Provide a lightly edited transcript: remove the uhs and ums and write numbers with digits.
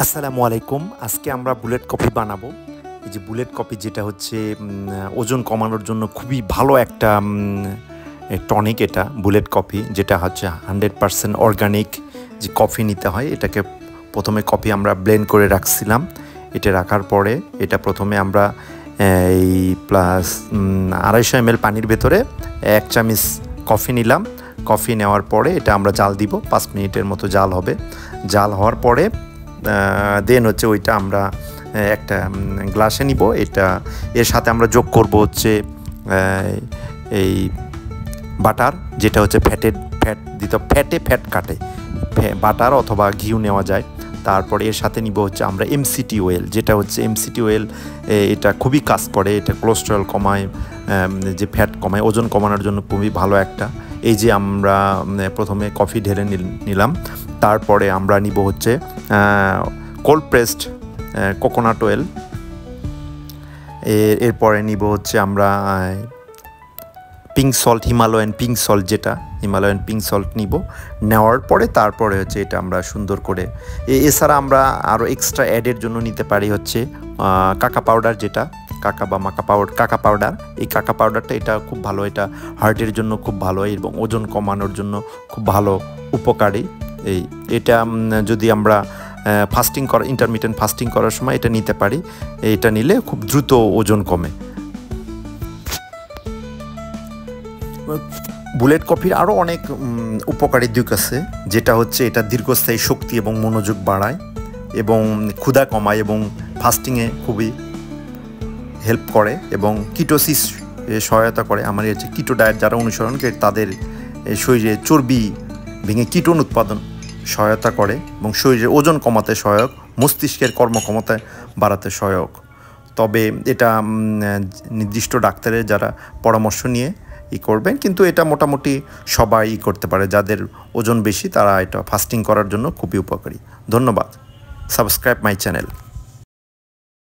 আসসালামু আলাইকুম। আজকে আমরা বুলেট কফি বানাবো। এই যে বুলেট কফি যেটা হচ্ছে ওজন কমানোর জন্য খুবই ভালো একটা টনিক। এটা বুলেট কফি যেটা হচ্ছে 100% অর্গানিক যে কফি নিতে হয়। এটাকে প্রথমে কফি আমরা ব্লেন্ড করে রাখছিলাম। এটা রাখার পরে এটা প্রথমে আমরা এই প্লাস 250 ml পানির ভেতরে 1 চামচ কফি নিলাম। কফি নেওয়ার পরে এটা আমরা জাল দিব, 5 মিনিটের মতো জাল হবে। জাল হওয়ার পরে দেন হচ্ছে ওইটা আমরা একটা গ্লাসে নিব। এটা এর সাথে আমরা যোগ করব হচ্ছে এই বাটার, যেটা হচ্ছে ফ্যাট কাটে বাটার অথবা ঘিউ নেওয়া যায়। তারপরে এর সাথে নিব হচ্ছে আমরা এমসিটি অয়েল, যেটা হচ্ছে এমসিটি অয়েল এটা খুবই কাজ করে। এটা কোলেস্টেরল কমায়, যে ফ্যাট কমায়, ওজন কমানোর জন্য খুবই ভালো একটা। এই যে আমরা প্রথমে কফি ঢেলে নিলাম, তারপরে আমরা নিব হচ্ছে কোল্ড প্রেসড কোকোনাট অয়েল। এরপরে নিব হচ্ছে আমরা pink salt, Himalayan pink salt, যেটা হিমালয়ান পিঙ্ক সল্ট নিব। নেওয়ার পরে তারপরে হচ্ছে এটা আমরা সুন্দর করে এছাড়া আমরা আরও এক্সট্রা অ্যাডের জন্য নিতে পারি হচ্ছে কাকা পাউডার, যেটা কাকা পাউডার। এই কাকা পাউডারটা এটা খুব ভালো, এটা হার্টের জন্য খুব ভালো এবং ওজন কমানোর জন্য খুব ভালো উপকারী। এটা যদি আমরা ইন্টারমিটেন্ট ফাস্টিং করার সময় এটা নিতে পারি। এটা নিলে খুব দ্রুত ওজন কমে। বুলেট কফির আরও অনেক উপকারী দিক আছে, যেটা হচ্ছে এটা দীর্ঘস্থায়ী শক্তি এবং মনোযোগ বাড়ায় এবং ক্ষুধা কমায় এবং ফাস্টিংয়ে খুবই হেল্প করে এবং কিটোসিস সহায়তা করে। আমার হচ্ছে কিটো ডায়েট যারা অনুসরণ করে তাদের শরীরে চর্বি ভেঙে কিটোন উৎপাদন সহায়তা করে এবং শরীরের ওজন কমাতে সহায়ক, মস্তিষ্কের কর্মক্ষমতায় বাড়াতে সহায়ক। তবে এটা নির্দিষ্ট ডাক্তারের যারা পরামর্শ নিয়ে করবেন, কিন্তু এটা মোটামুটি সবাই করতে পারে। যাদের ওজন বেশি তারা এটা ফাস্টিং করার জন্য খুবই উপকারী। ধন্যবাদ। Subscribe my channel.